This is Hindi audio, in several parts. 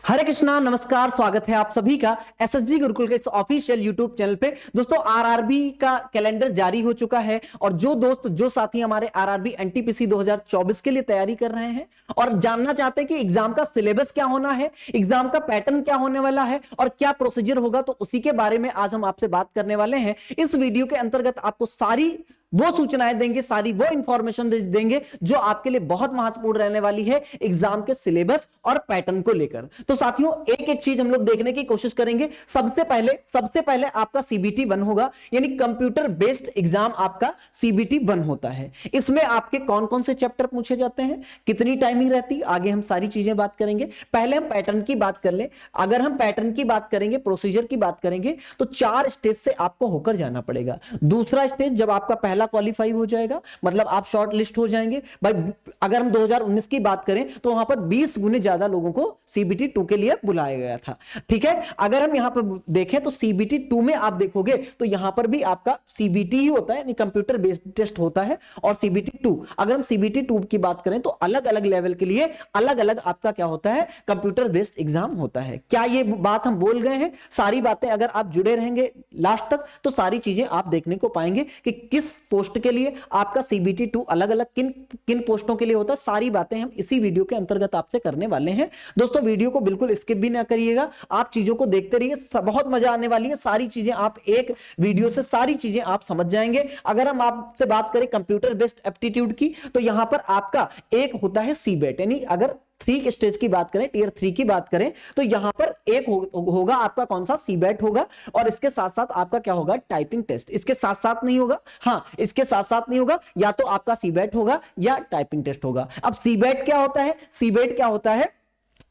हरे कृष्णा, नमस्कार। स्वागत है आप सभी का एसएसजी गुरुकुल के इस ऑफिशियल यूट्यूब चैनल पे। दोस्तों, आरआरबी का कैलेंडर जारी हो चुका है और जो साथी हमारे आरआरबी एनटीपीसी 2024 के लिए तैयारी कर रहे हैं और जानना चाहते हैं कि एग्जाम का सिलेबस क्या होना है, एग्जाम का पैटर्न क्या होने वाला है और क्या प्रोसीजर होगा, तो उसी के बारे में आज हम आपसे बात करने वाले हैं। इस वीडियो के अंतर्गत आपको सारी वो सूचनाएं देंगे, सारी वो इंफॉर्मेशन देंगे जो आपके लिए बहुत महत्वपूर्ण रहने वाली है एग्जाम के सिलेबस और पैटर्न को लेकर। तो साथियों, एक एक चीज हम लोग देखने की कोशिश करेंगे। सबसे पहले आपका सीबीटी 1 होगा, यानी कंप्यूटर बेस्ड एग्जाम आपका सीबीटी 1 होता है। इसमें आपके कौन कौन से चैप्टर पूछे जाते हैं, कितनी टाइमिंग रहती, आगे हम सारी चीजें बात करेंगे। पहले हम पैटर्न की बात कर ले। अगर हम पैटर्न की बात करेंगे, प्रोसीजर की बात करेंगे, तो 4 स्टेज से आपको होकर जाना पड़ेगा। दूसरा स्टेज जब आपका पहला क्वालिफाई हो जाएगा, मतलब आप शॉर्ट लिस्ट हो जाएंगे। भाई, अगर हम 2019 की बात करें तो वहां पर 20 गुने ज्यादा लोगों को सीबीटी 2 के लिए बुलाया गया था। ठीक है, अगर हम यहां पर देखें तो सीबीटी 2 में आप देखोगे तो यहां पर भी आपका सीबीटी ही होता है, यानी कंप्यूटर बेस्ड टेस्ट होता है। और सीबीटी 2, अगर हम सीबीटी 2 की बात करें तो अलग अलग लेवल के लिए अलग अलग आपका क्या होता है, कंप्यूटर बेस्ड एग्जाम होता है। क्या ये बात हम बोल गए हैं? सारी बातें अगर आप जुड़े रहेंगे लास्ट तक तो सारी चीजें आप देखने को पाएंगे कि किस पोस्ट के लिए आपका सीबीटी 2 अलग अलग किन किन पोस्टों के लिए होता है। सारी बातें हम इसी वीडियो के अंतर्गत आपसे करने वाले हैं। दोस्तों, वीडियो को बिल्कुल स्किप भी ना करिएगा, आप चीजों को देखते रहिए, बहुत मजा आने वाली है। सारी चीजें आप एक वीडियो से सारी चीजें आप समझ जाएंगे। अगर हम आपसे बात करें कंप्यूटर बेस्ड एप्टीट्यूड की, तो यहां पर आपका एक होता है सीबेट, यानी अगर 3 स्टेज की बात करें, टियर 3 की बात करें, तो यहां पर एक होगा आपका कौन सा, सीबैट होगा। और इसके साथ साथ आपका क्या होगा, टाइपिंग टेस्ट। इसके साथ साथ नहीं होगा, हाँ, इसके साथ साथ नहीं होगा, या तो आपका सीबैट होगा या टाइपिंग टेस्ट होगा। अब सीबैट क्या होता है? सीबैट क्या होता है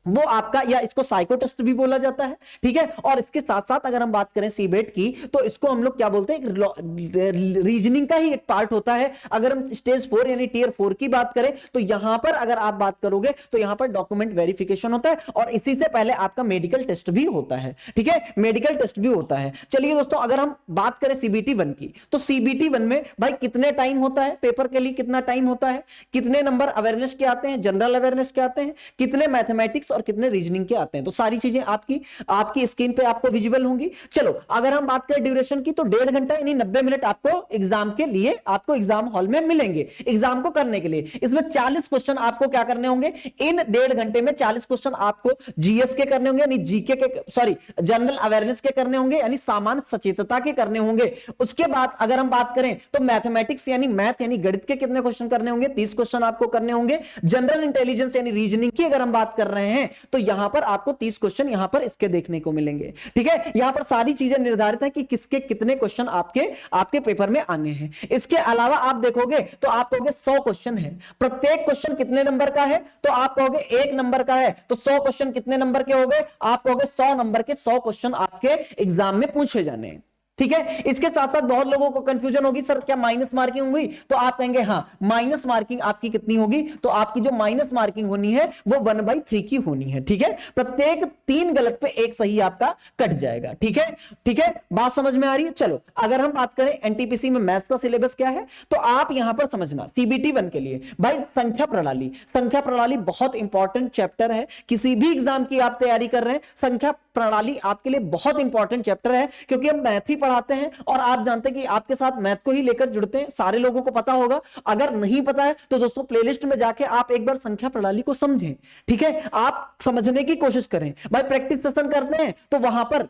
वो आपका, या इसको साइको टेस्ट भी बोला जाता है। ठीक है, और इसके साथ साथ अगर हम बात करें सीबेट की, तो इसको हम लोग क्या बोलते हैं, रीजनिंग का ही एक पार्ट होता है। अगर हम स्टेज 4 यानी टियर 4 की बात करें तो यहां पर अगर आप बात करोगे तो यहां पर डॉक्यूमेंट वेरिफिकेशन होता है और इसी से पहले आपका मेडिकल टेस्ट भी होता है। ठीक है, मेडिकल टेस्ट भी होता है। चलिए दोस्तों, अगर हम बात करें सीबीटी 1 की, तो सीबीटी 1 में भाई कितने टाइम होता है, पेपर के लिए कितना टाइम होता है, कितने नंबर अवेयरनेस के आते हैं, जनरल अवेयरनेस के आते हैं, कितने मैथमेटिक्स और कितने रीजनिंग के आते हैं, तो सारी चीजें आपकी स्क्रीन पे आपको विजिबल होंगी। चलो, अगर हम बात करें ड्यूरेशन की, तो 1.5 घंटा यानी 90 मिनट आपको एग्जाम के लिए, आपको एग्जाम हॉल में मिलेंगे एग्जाम को करने के लिए। इसमें 40 क्वेश्चन आपको क्या करने होंगे, इन 1.5 घंटे में 40 क्वेश्चन आपको जीएस के करने होंगे, यानी जीके के, सॉरी, जनरल अवेयरनेस के करने होंगे, यानी सामान्य सचेतता के करने होंगे। उसके बाद अगर हम बात करें तो मैथमेटिक्स यानी मैथ यानी गणित के कितने क्वेश्चन करने होंगे, 30 क्वेश्चन आपको करने होंगे। जनरल इंटेलिजेंस यानी रीजनिंग की अगर हम बात कर रहे हैं तो यहां पर आपको 30 क्वेश्चन यहां पर इसके देखने को मिलेंगे। ठीक है, यहां पर सारी चीजें निर्धारित है कि किसके कितने क्वेश्चन आपके पेपर में आने हैं। इसके अलावा आप देखोगे तो आप कहोगे 100 क्वेश्चन है, प्रत्येक क्वेश्चन कितने नंबर का है, तो आप कहोगे 1 नंबर का है, तो 100 क्वेश्चन कितने नंबर के हो गए, आप कहोगे 100 नंबर के 100 क्वेश्चन आपके एग्जाम में पूछे जाने हैं। ठीक है, इसके साथ साथ बहुत लोगों को कंफ्यूजन होगी, सर क्या माइनस मार्किंग होगी, तो आप कहेंगे हाँ, माइनस मार्किंग आपकी कितनी होगी, तो आपकी जो माइनस मार्किंग होनी है वो 1/3 की होनी है। ठीक है, प्रत्येक 3 गलत पे 1 सही आपका कट जाएगा। ठीक है, ठीक है, बात समझ में आ रही है। चलो, अगर हम बात करें एनटीपीसी में मैथ्स का सिलेबस क्या है, तो आप यहां पर समझना सीबीटी 1 के लिए भाई संख्या प्रणाली बहुत इंपॉर्टेंट चैप्टर है। किसी भी एग्जाम की आप तैयारी कर रहे हैं, संख्या प्रणाली आपके लिए बहुत इंपॉर्टेंट चैप्टर है, क्योंकि हम मैथ ही पढ़ाते हैं और आप जानते हैं कि आपके साथ मैथ को ही लेकर जुड़ते हैं। सारे लोगों को पता होगा, अगर नहीं पता है तो दोस्तों प्लेलिस्ट में जाके आप एक बार संख्या प्रणाली को समझें। ठीक है, आप समझने की कोशिश करें। भाई प्रैक्टिस सेशन करते हैं तो वहां पर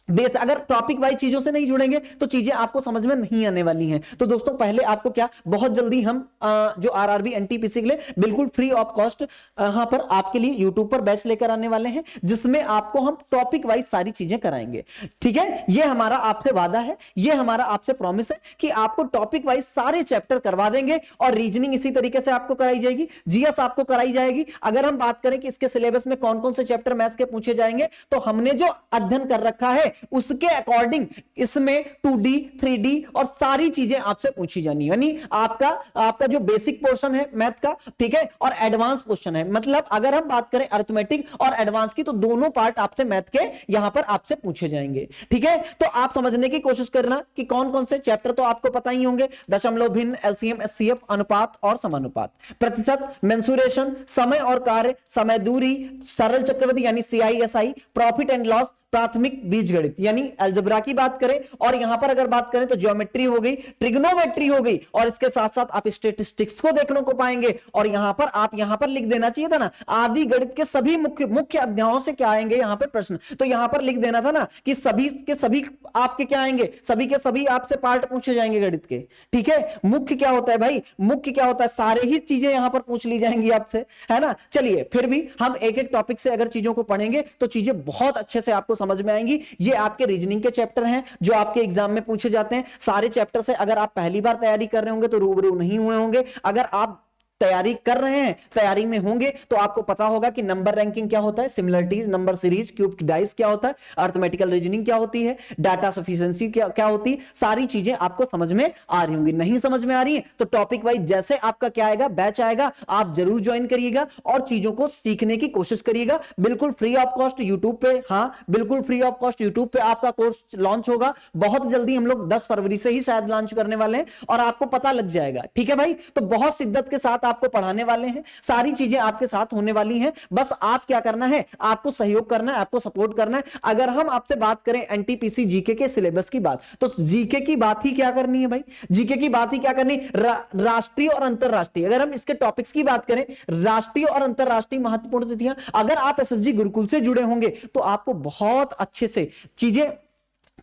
बेस, अगर टॉपिक वाइज चीजों से नहीं जुड़ेंगे तो चीजें आपको समझ में नहीं आने वाली हैं। तो दोस्तों, पहले आपको क्या, बहुत जल्दी हम जो आरआरबी एनटीपीसी के लिए बिल्कुल फ्री ऑफ कॉस्ट यहां पर आपके लिए यूट्यूब पर बैच लेकर आने वाले हैं, जिसमें आपको हम टॉपिक वाइज सारी चीजें कराएंगे। ठीक है, ये हमारा आपसे वादा है, ये हमारा आपसे प्रॉमिस है कि आपको टॉपिक वाइज सारे चैप्टर करवा देंगे और रीजनिंग इसी तरीके से आपको कराई जाएगी, जीएस आपको कराई जाएगी। अगर हम बात करें कि इसके सिलेबस में कौन कौन से चैप्टर मैथ्स के पूछे जाएंगे, तो हमने जो अध्ययन कर रखा है है, उसके अकॉर्डिंग इसमें 2D 3D और सारी चीजें आपसे पूछी जानी, यानी आपका जो बेसिक पोर्शन है मैथ का, ठीक है, और एडवांस पोर्शन है। मतलब अगर हम बात करें अरिथमेटिक और एडवांस की, तो दोनों पार्ट आपसे मैथ के यहां पर आपसे पूछे जाएंगे, ठीक है। तो आप समझने की कोशिश करना कि कौन कौन से चैप्टर तो आपको पता ही होंगे, दशमलव भिन्न, एलसीएम एचसीएफ, अनुपात और समानुपात, प्रतिशत, मेंसुरेशन, समय और कार्य, समय दूरी, सरल चक्रवृद्धि यानी सीआईएसआई, प्रॉफिट एंड लॉस, प्राथमिक बीजगणित यानी अलजेब्रा की बात करें, और यहां पर अगर बात करें तो ज्योमेट्री हो गई, ट्रिग्नोमेट्री हो गई, और इसके साथ साथ आप स्टैटिस्टिक्स को देखने को पाएंगे। और यहां पर लिख देना चाहिए था ना, आदि गणित के सभी मुख्य अध्यायों से क्या आएंगे यहां पे प्रश्न, तो यहां पर लिख देना था ना कि सभी के सभी आपके क्या आएंगे, सभी के सभी आपसे पार्ट पूछे जाएंगे गणित के, ठीक है। मुख्य क्या होता है भाई, मुख्य क्या होता है, सारे ही चीजें यहां पर पूछ ली जाएंगी आपसे, है ना। चलिए फिर भी हम एक एक टॉपिक से अगर चीजों को पढ़ेंगे तो चीजें बहुत अच्छे से आपको समझ में आएंगी। ये आपके रीजनिंग के चैप्टर हैं जो आपके एग्जाम में पूछे जाते हैं। सारे चैप्टर से अगर आप पहली बार तैयारी कर रहे होंगे तो रूबरू नहीं हुए होंगे, अगर आप तैयारी कर रहे हैं, तैयारी में होंगे, तो आपको पता होगा कि नंबर रैंकिंग क्या होता है, similarities, number series, cube dice क्या होता है, अरिथमेटिकल रीजनिंग क्या होती है, डाटा सफिशिएंसी क्या होती है, सारी चीजें आपको समझ में आ रही होंगी। नहीं समझ में आ रही है तो टॉपिक वाइज जैसे आपका क्या आएगा, बैच आएगा, आप जरूर ज्वाइन करिएगा और चीजों को सीखने की कोशिश करिएगा। बिल्कुल फ्री ऑफ कॉस्ट यूट्यूब पे, हाँ बिल्कुल फ्री ऑफ कॉस्ट यूट्यूब पे आपका कोर्स लॉन्च होगा बहुत जल्दी। हम लोग 10 फरवरी से ही शायद लॉन्च करने वाले हैं और आपको पता लग जाएगा, ठीक है भाई। तो बहुत शिद्दत के साथ आपको पढ़ाने वाले हैं, सारी चीजें आपके साथ होने वाली हैं। बस आप क्या करना है, आपको सहयोग करना है, आपको सपोर्ट करना है। अगर हम आपसे बात करें एनटीपीसी जीके के सिलेबस की बात, तो जीके की बात ही क्या करनी है भाई, जीके की बात ही क्या करनी, राष्ट्रीय और अंतरराष्ट्रीय। अगर हम इसके टॉपिक्स की बात करें, राष्ट्रीय और अंतरराष्ट्रीय महत्वपूर्ण तिथियां, अगर आप एसएसजी गुरुकुल से जुड़े होंगे तो आपको बहुत अच्छे से चीजें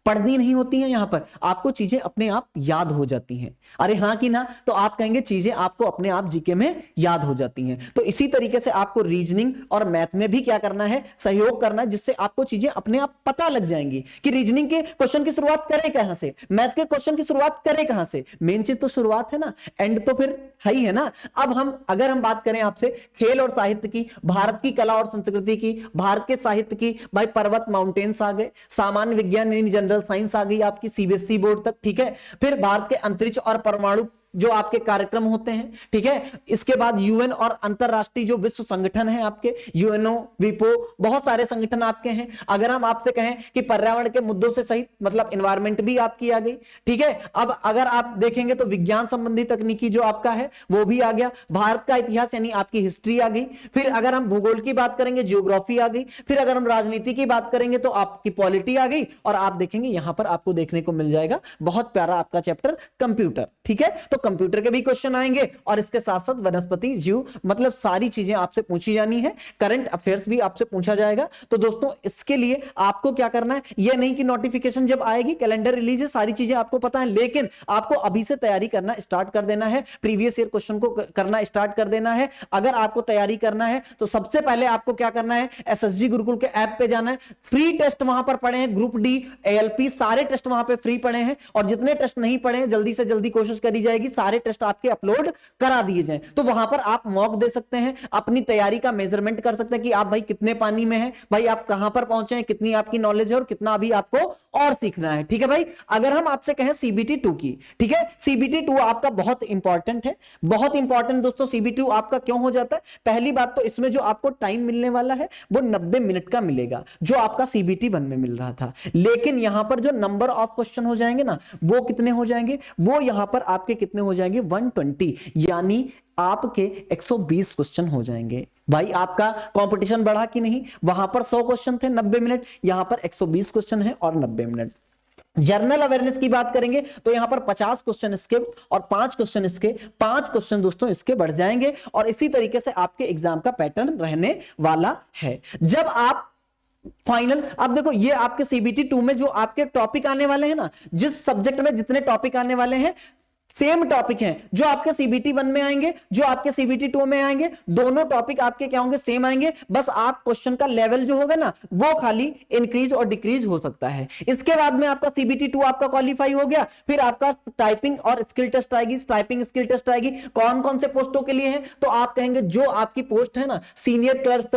पढ़नी नहीं होती हैं, यहां पर आपको चीजें अपने आप याद हो जाती हैं। अरे हाँ कि ना, तो आप कहेंगे चीजें आपको अपने आप जीके में याद हो जाती हैं। तो इसी तरीके से आपको रीजनिंग और मैथ में भी क्या करना है, सहयोग करना है, जिससे आपको चीजें अपने आप पता लग जाएंगी कि रीजनिंग के क्वेश्चन की शुरुआत करें कहां से, मैथ के क्वेश्चन की शुरुआत करें कहां से। मेन चीज तो शुरुआत है ना, एंड तो फिर है ही है ना। अब अगर हम बात करें आपसे खेल और साहित्य की, भारत की कला और संस्कृति की, भारत के साहित्य की, भाई पर्वत माउंटेन्स आ गए, सामान्य विज्ञान यानी जनरल साइंस आ गई आपकी सीबीएसई बोर्ड तक, ठीक है। फिर भारत के अंतरिक्ष और परमाणु जो आपके कार्यक्रम होते हैं, ठीक है। इसके बाद यूएन और अंतरराष्ट्रीय जो विश्व संगठन है आपके, यूएनओ, विपो, बहुत सारे संगठन आपके हैं। अगर हम आपसे कहें कि पर्यावरण के मुद्दों से सहित, मतलब एनवायरमेंट भी आपकी आ गई, ठीक है। अब अगर आप देखेंगे तो विज्ञान संबंधी तकनीकी जो आपका है वो भी आ गया, भारत का इतिहास यानी आपकी हिस्ट्री आ गई। फिर अगर हम भूगोल की बात करेंगे, जियोग्राफी आ गई। फिर अगर हम राजनीति की बात करेंगे तो आपकी पॉलिटी आ गई। और आप देखेंगे यहां पर आपको देखने को मिल जाएगा बहुत प्यारा आपका चैप्टर कंप्यूटर, ठीक है। तो कंप्यूटर के भी क्वेश्चन आएंगे और इसके साथ साथ वनस्पति, जीव, मतलब सारी चीजें आपसे पूछी जानी है। करंट अफेयर्स भी आपसे पूछा जाएगा। तो दोस्तों इसके लिए आपको क्या करना है, यह नहीं कि नोटिफिकेशन जब आएगी, कैलेंडर रिलीज है, सारी चीजें आपको पता है, लेकिन आपको अभी से तैयारी करना स्टार्ट कर देना है, प्रीवियस ईयर क्वेश्चन को करना स्टार्ट कर देना है। अगर आपको तैयारी करना है तो सबसे पहले आपको क्या करना है, एसएसजी गुरुकुल के ऐप पे जाना है, फ्री टेस्ट वहां पर पढ़े हैं, ग्रुप डी, एएलपी, सारे टेस्ट वहां पे फ्री पढ़े हैं। और जितने टेस्ट नहीं पढ़े हैं जल्दी से जल्दी कोशिश करी जाएगी सारे टेस्ट आपके अपलोड करा दिए जाएं। तो वहां पर आप मॉक दे सकते हैं, अपनी तैयारी का मेजरमेंट कर सकते हैं कि आप भाई कितने पानी में हैं, भाई आप कहां पर पहुंचे हैं, कितनी आपकी नॉलेज है और कितना अभी आपको और सीखना है, ठीक है भाई। अगर हम आपसे कहें सीबीटी 2 की, ठीक है, सीबीटी 2 आपका बहुत इंपॉर्टेंट है, बहुत इंपॉर्टेंट दोस्तों। सीबीटी 2 आपका क्यों हो जाता है, पहली बात तो इसमें जो आपको टाइम मिलने वाला है वो 90 मिनट का मिलेगा, जो आपका सीबीटी 1 में मिल रहा था। लेकिन यहां पर जो नंबर ऑफ क्वेश्चन हो जाएंगे ना, वो कितने हो जाएंगे, वो यहां पर आपके कितने हो जाएंगे, 120, यानी आपके 120 क्वेश्चन हो जाएंगे। भाई आपका कंपटीशन बढ़ा कि नहीं, वहां पर 100 क्वेश्चन थे 90 मिनट, यहां पर 120 क्वेश्चन है और 90 मिनट। जर्नल अवेयरनेस की बात करेंगे तो यहां पर 50 क्वेश्चन इसके और 5 क्वेश्चन इसके, 5 क्वेश्चन दोस्तों इसके बढ़ जाएंगे। और इसी तरीके से आपके एग्जाम का पैटर्न रहने वाला है। जब आप फाइनल, अब देखो ये आपके सीबीटी 2 में जो आपके टॉपिक आने वाले हैं ना, जिस सब्जेक्ट में जितने टॉपिक आने वाले हैं सेम टॉपिक हैं जो आपके सीबीटी 1 में आएंगे, जो आपके सीबीटी 2 में आएंगे, दोनों टॉपिक आपके क्या होंगे, सेम आएंगे। बस आप क्वेश्चन का लेवल जो होगा ना वो खाली इंक्रीज और डिक्रीज हो सकता है। इसके बाद में आपका सीबीटी 2 आपका क्वालिफाई हो गया, फिर आपका टाइपिंग और स्किल टेस्ट आएगी, टाइपिंग स्किल टेस्ट आएगी। कौन कौन से पोस्टों के लिए है, तो आप कहेंगे जो आपकी पोस्ट है ना सीनियर क्लर्क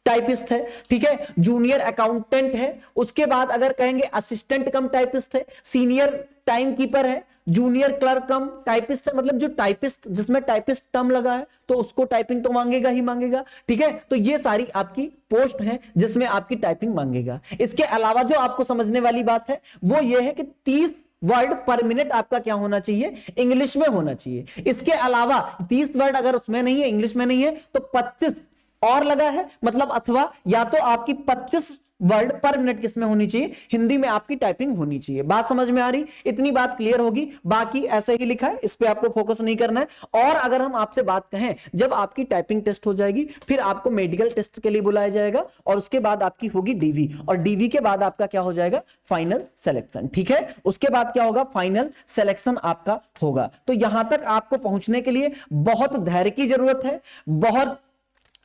टाइपिस्ट है, ठीक है, जूनियर अकाउंटेंट है, उसके बाद अगर कहेंगे असिस्टेंट कम टाइपिस्ट है, सीनियर टाइम कीपर है, जूनियर क्लर्क कम टाइपिस्ट है, मतलब जो टाइपिस्ट जिसमें टाइपिस्ट टर्म लगा है तो उसको टाइपिंग तो मांगेगा ही मांगेगा, ठीक है। तो ये सारी आपकी पोस्ट हैं जिसमें आपकी टाइपिंग मांगेगा। इसके अलावा जो आपको समझने वाली बात है वो ये है कि 30 वर्ड पर मिनट आपका क्या होना चाहिए, इंग्लिश में होना चाहिए। इसके अलावा 30 वर्ड अगर उसमें नहीं है, इंग्लिश में नहीं है, तो 25 और लगा है, मतलब अथवा या तो आपकी 25 वर्ड पर मिनट किसमें होनी चाहिए, हिंदी में आपकी टाइपिंग होनी चाहिए। बात समझ में आ रही, इतनी बात क्लियर होगी, बाकी ऐसे ही लिखा है, इस पे आपको फोकस नहीं करना है। और अगर हम आपसे बात कहें, जब आपकी टाइपिंग टेस्ट हो जाएगी फिर आपको मेडिकल टेस्ट के लिए बुलाया जाएगा और उसके बाद आपकी होगी डीवी, और डीवी के बाद आपका क्या हो जाएगा, फाइनल सिलेक्शन, ठीक है। उसके बाद क्या होगा, फाइनल सिलेक्शन आपका होगा। तो यहां तक आपको पहुंचने के लिए बहुत धैर्य की जरूरत है, बहुत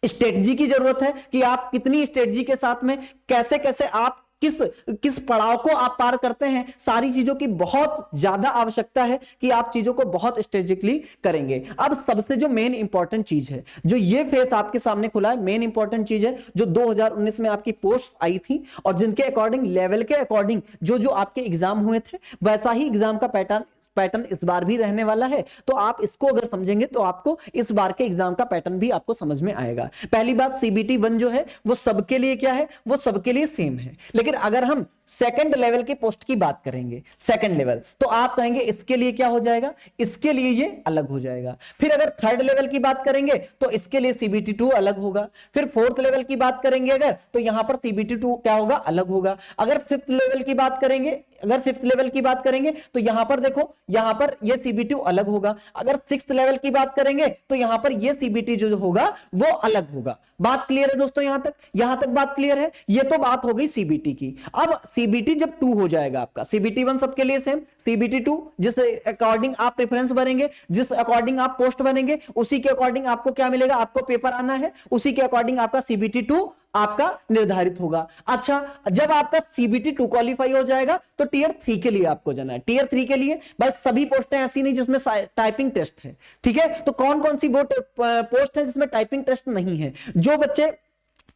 स्ट्रेटजी की जरूरत है कि आप कितनी स्ट्रेटजी के साथ में कैसे कैसे आप किस पड़ाव को आप पार करते हैं, सारी चीजों की बहुत ज्यादा आवश्यकता है कि आप चीजों को बहुत स्ट्रेटेजिकली करेंगे। अब सबसे जो मेन इंपॉर्टेंट चीज है, जो ये फेस आपके सामने खुला है, मेन इंपॉर्टेंट चीज है जो 2019 में आपकी पोस्ट आई थी और जिनके अकॉर्डिंग लेवल के अकॉर्डिंग जो आपके एग्जाम हुए थे वैसा ही एग्जाम का पैटर्न इस बार भी रहने वाला है। तो आप इसको अगर समझेंगे तो आपको इस बार के एग्जाम का पैटर्न भी आपको समझ में आएगा। पहली बात, सीबीटी 1 जो है वो सबके लिए क्या है, वो सबके लिए सेम है। लेकिन अगर हम सेकंड लेवल की पोस्ट की बात करेंगे, सेकंड लेवल, तो आप कहेंगे इसके लिए क्या हो जाएगा, इसके लिए ये अलग हो जाएगा। फिर अगर थर्ड लेवल की बात करेंगे तो इसके लिए सीबीटी 2 अलग होगा। फिर फोर्थ लेवल की बात करेंगे अगर, तो यहां पर सीबीटी 2 क्या होगा, अलग होगा। अगर फिफ्थ लेवल की बात करेंगे, तो यहां पर देखो, यहां पर ये सीबीटी अलग होगा। अगर सिक्स्थ लेवल की बात करेंगे तो यहां पर ये सीबीटी जो होगा वो अलग होगा। बात क्लियर है दोस्तों, यहां तक बात क्लियर है। ये तो बात हो गई सीबीटी की। अब सीबीटी जब 2 हो जाएगा आपका, सीबीटी 1 सबके लिए सेम, सीबीटी 2 जिस अकॉर्डिंग आप प्रेफरेंस भरेंगे, जिस अकॉर्डिंग आप पोस्ट बनेंगे, उसी के अकॉर्डिंग आपको क्या मिलेगा, आपको पेपर आना है, उसी के अकॉर्डिंग आपका सीबीटी 2 आपका निर्धारित होगा। अच्छा, जब आपका सीबीटी 2 क्वालिफाई हो जाएगा तो टियर 3 के लिए आपको जाना है। टियर 3 के लिए बस सभी पोस्टें ऐसी नहीं जिसमें टाइपिंग टेस्ट है, ठीक है। तो कौन कौन सी वो पोस्ट है जिसमें टाइपिंग टेस्ट नहीं है,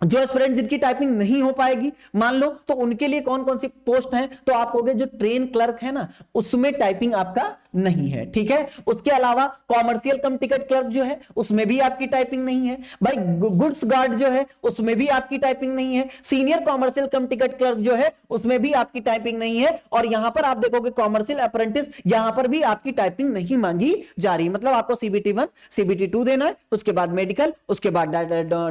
जो एस्पिरेंट जिनकी टाइपिंग नहीं हो पाएगी मान लो, तो उनके लिए कौन कौन सी पोस्ट हैं, तो आप कहोगे जो ट्रेन क्लर्क है ना, उसमें टाइपिंग आपका नहीं है, ठीक है। उसके अलावा कॉमर्शियल कम टिकट क्लर्क जो है उसमें भी आपकी टाइपिंग नहीं है। भाई गुड्स गार्ड जो है उसमें भी आपकी टाइपिंग नहीं है। सीनियर कॉमर्शियल कम टिकट क्लर्क जो है उसमें भी आपकी टाइपिंग नहीं है। और यहां पर आप देखोगे कॉमर्शियल अप्रेंटिस, यहां पर भी आपकी टाइपिंग नहीं मांगी जा रही। मतलब आपको सीबीटी 1 सीबीटी 2 देना है, उसके बाद मेडिकल, उसके बाद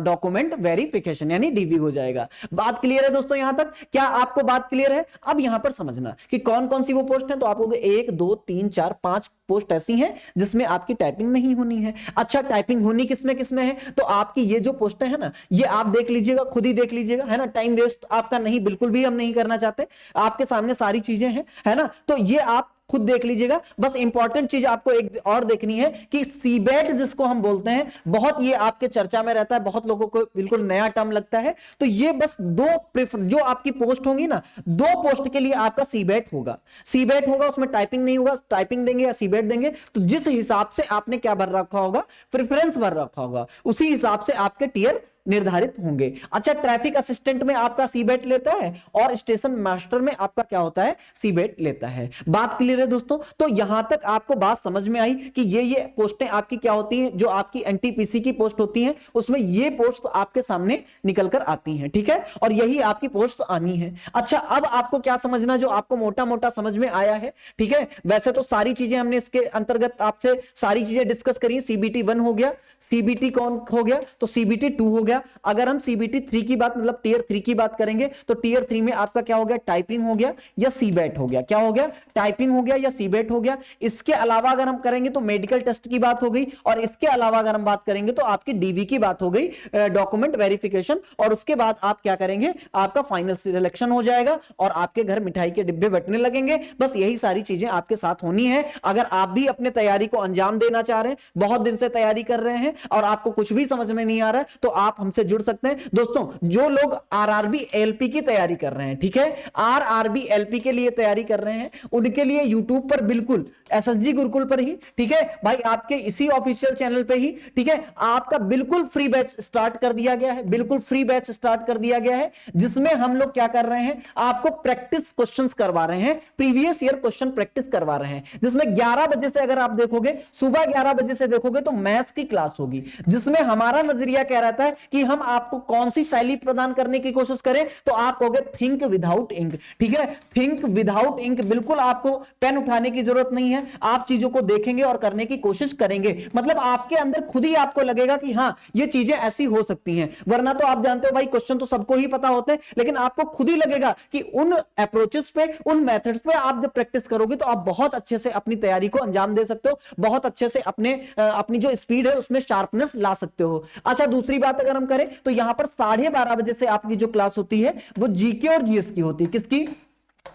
डॉक्यूमेंट वेरिफिकेशन यानी डीवी हो जाएगा। बात क्लियर है दोस्तों, यहां तक क्या आपको बात क्लियर है? अब यहां पर समझना कि कौन कौन सी वो पोस्ट है। तो आप कहोगे 1 2 3 4 5 पोस्ट ऐसी हैं जिसमें आपकी टाइपिंग नहीं होनी है। अच्छा, टाइपिंग होनी किसमें किसमें है? तो आपकी ये जो पोस्टें हैं ना, ये आप देख लीजिएगा, खुद ही देख लीजिएगा, है ना। टाइम वेस्ट आपका नहीं, बिल्कुल भी हम नहीं करना चाहते। आपके सामने सारी चीजें हैं, है ना। तो ये आप खुद देख लीजिएगा। बस इंपॉर्टेंट चीज आपको एक और देखनी है कि सीबेट जिसको हम बोलते हैं, बहुत ये आपके चर्चा में रहता है, बहुत लोगों को बिल्कुल नया टर्म लगता है। तो ये बस जो आपकी पोस्ट होंगी ना, 2 पोस्ट के लिए आपका सीबेट होगा। सीबेट होगा, उसमें टाइपिंग नहीं होगा। टाइपिंग देंगे या सीबेट देंगे, तो जिस हिसाब से आपने क्या भर रखा होगा, प्रेफरेंस भर रखा होगा, उसी हिसाब से आपके टियर निर्धारित होंगे। अच्छा, ट्रैफिक असिस्टेंट में आपका सीबेट लेता है और स्टेशन मास्टर में आपका क्या होता है, सीबेट लेता है। बात क्लियर है दोस्तों? तो यहां तक आपको बात समझ में आई कि ये पोस्टें आपकी क्या होती हैं, जो आपकी एनटीपीसी की पोस्ट होती हैं, उसमें ये पोस्ट आपके सामने निकल कर आती हैं, ठीक है। और यही आपकी पोस्ट आनी है। अच्छा, अब आपको क्या समझना, जो आपको मोटा मोटा समझ में आया है, ठीक है। वैसे तो सारी चीजें हमने इसके अंतर्गत आपसे सारी चीजें डिस्कस करी। सीबीटी 1 हो गया, सीबीटी कौन हो गया, तो सीबीटी 2 हो गया। अगर हम सीबीटी 3 की बात, मतलब टियर 3 की बात करेंगे, तो टियर 3 में आपका क्या हो गया, टाइपिंग हो गया या सीबेट हो गया। क्या हो गया, टाइपिंग हो गया या सीबेट हो गया। इसके अलावा अगर हम करेंगे तो मेडिकल टेस्ट की बात हो गई, और इसके अलावा अगर हम बात करेंगे तो आपकी डीवी की बात हो गई, डॉक्यूमेंट वेरिफिकेशन। और उसके बाद आप क्या करेंगे, आपका फाइनल सिलेक्शन हो जाएगा और आपके घर मिठाई के डिब्बे बंटने लगेंगे। बस यही सारी चीजें आपके साथ होनी है। अगर आप भी अपने तैयारी को अंजाम देना चाह रहे हैं, बहुत दिन से तैयारी कर रहे हैं और आपको कुछ भी समझ में नहीं आ रहा है, तो आप हमसे जुड़ सकते हैं। दोस्तों, जो लोग आरआरबी एलपी की तैयारी कर रहे हैं, ठीक है, आरआरबी एलपी के लिए तैयारी कर रहे हैं, उनके लिए यूट्यूब पर बिल्कुल एसएसजी गुरुकुल पर ही, ठीक है भाई, आपके इसी ऑफिशियल चैनल पे ही, ठीक है, आपका बिल्कुल फ्री बैच स्टार्ट कर दिया गया है, बिल्कुल फ्री बैच स्टार्ट कर दिया गया है, जिसमें हम लोग क्या कर रहे हैं, आपको प्रैक्टिस क्वेश्चंस करवा रहे हैं, प्रीवियस ईयर क्वेश्चन प्रैक्टिस करवा रहे हैं, जिसमें 11 बजे से अगर आप देखोगे, सुबह 11 बजे से देखोगे तो मैथ्स की क्लास होगी, जिसमें हमारा नजरिया क्या रहता है कि हम आपको कौन सी शैली प्रदान करने की कोशिश करें, तो आप कहोगे थिंक विदाउट इंक, ठीक है, थिंक विदाउट इंक, बिल्कुल आपको पेन उठाने की जरूरत नहीं है, आप चीजों को देखेंगे और करने की कोशिश करेंगे, मतलब आपके अंदर खुद ही आपको लगेगा कि हां ये चीजें ऐसी हो सकती हैं, वरना तो आप जानते हो भाई क्वेश्चन तो सबको ही पता होते हैं, लेकिन आपको खुद ही लगेगा कि उन अप्रोचेस पे, उन मेथड्स पे आप जब प्रैक्टिस करोगे तो आप बहुत अच्छे से अपनी तैयारी को अंजाम दे सकते हो, बहुत अच्छे से अपनी जो स्पीड है उसमें शार्पनेस ला सकते हो। अच्छा, दूसरी बात अगर हम करें तो यहां पर 12:30 बजे से आपकी जो क्लास होती है वो जीके और जीएस की होती है, किसकी,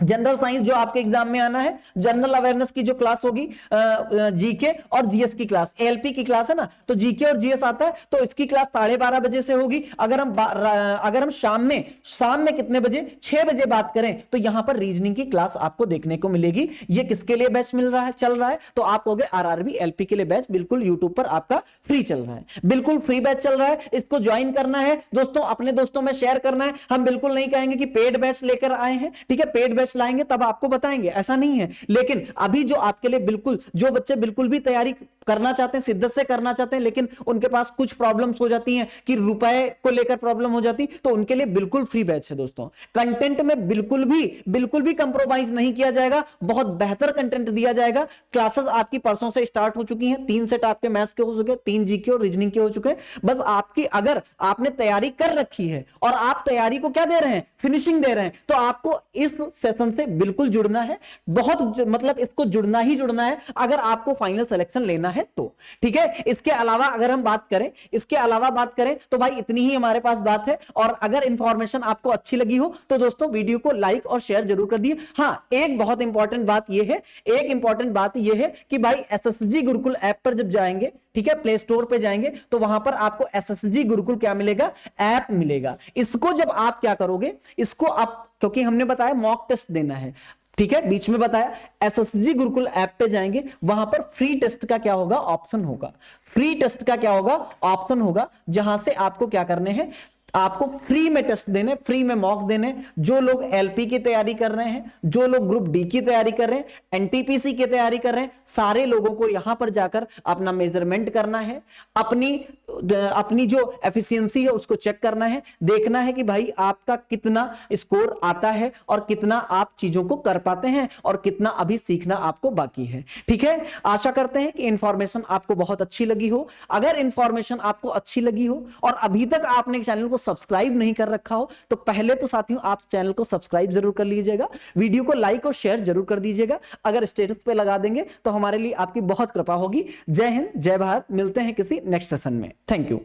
जनरल साइंस जो आपके एग्जाम में आना है, जनरल अवेयरनेस की जो क्लास होगी, जीके और जीएस की क्लास, एलपी की क्लास है ना, तो जीके और जीएस आता है, तो इसकी क्लास 12:30 बजे से होगी। अगर हम शाम में कितने बजे, 6 बजे बात करें तो यहां पर रीजनिंग की क्लास आपको देखने को मिलेगी। ये किसके लिए बैच मिल रहा है, चल रहा है, तो आप कहोगे आरआरबी एलपी के लिए बैच बिल्कुल यूट्यूब पर आपका फ्री चल रहा है, बिल्कुल फ्री बैच चल रहा है, इसको ज्वाइन करना है दोस्तों, अपने दोस्तों में शेयर करना है। हम बिल्कुल नहीं कहेंगे कि पेड बैच लेकर आए हैं, ठीक है, पेड बैच लाएंगे तब आपको बताएंगे, ऐसा नहीं है, लेकिन अभी जो आपके लिए बिल्कुल, जो बच्चे बिल्कुल भी तैयारी करना चाहते हैं, शिद्दत से करना चाहते हैं, लेकिन उनके पास कुछ प्रॉब्लम्स हो जाती हैं कि रुपए को लेकर प्रॉब्लम हो जाती, तो उनके लिए बिल्कुल फ्री बैच है दोस्तों। कंटेंट में बिल्कुल भी कंप्रोमाइज नहीं किया जाएगा, बहुत बेहतर कंटेंट दिया जाएगा। क्लासेस आपकी परसों से स्टार्ट हो चुकी हैं, 3 सेट आपके मैथ्स के हो चुके हैं, 3 जीके और रीजनिंग के हो चुके हैं। बस आपकी, अगर आपने तैयारी कर रखी है और आप तैयारी को क्या दे रहे हैं, फिनिशिंग दे रहे हैं, तो आपको इस सेशन से बिल्कुल जुड़ना है, बहुत, मतलब इसको जुड़ना ही जुड़ना है अगर आपको फाइनल सिलेक्शन लेना है तो, ठीक है। इसके अलावा अगर हम बात करें तो भाई इतनी ही हमारे पास बात है, और अगर इंफॉर्मेशन आपको अच्छी लगी हो तो दोस्तों वीडियो को लाइक और शेयर जरूर कर दिए। हां, एक बहुत इंपॉर्टेंट बात यह है कि भाई एसएसजी गुरुकुल ऐप पर जब जाएंगे, ठीक है, प्ले स्टोर पे जाएंगे तो वहां पर आपको एसएसजी गुरुकुल क्या मिलेगा, ऐप मिलेगा। इसको जब आप क्या करोगे, इसको आप, क्योंकि हमने बताया मॉक टेस्ट देना है, ठीक है, बीच में बताया, एसएसजी गुरुकुल ऐप पे जाएंगे, वहां पर फ्री टेस्ट का क्या होगा, ऑप्शन होगा, जहां से आपको क्या करने हैं, आपको फ्री में टेस्ट देने, फ्री में मॉक देने। जो लोग एलपी की तैयारी कर रहे हैं, जो लोग ग्रुप डी की तैयारी कर रहे हैं, एनटीपीसी की तैयारी कर रहे हैं, सारे लोगों को यहां पर जाकर अपना मेजरमेंट करना है, अपनी जो एफिशिएंसी है उसको चेक करना है, देखना है कि भाई आपका कितना स्कोर आता है और कितना आप चीजों को कर पाते हैं और कितना अभी सीखना आपको बाकी है, ठीक है। आशा करते हैं कि इंफॉर्मेशन आपको बहुत अच्छी लगी हो। अगर इंफॉर्मेशन आपको अच्छी लगी हो और अभी तक आपने चैनल को सब्सक्राइब नहीं कर रखा हो तो पहले तो साथियों आप चैनल को सब्सक्राइब जरूर कर लीजिएगा, वीडियो को लाइक और शेयर जरूर कर दीजिएगा। अगर स्टेटस पे लगा देंगे तो हमारे लिए आपकी बहुत कृपा होगी। जय हिंद, जय भारत, मिलते हैं किसी नेक्स्ट सेशन में। Thank you.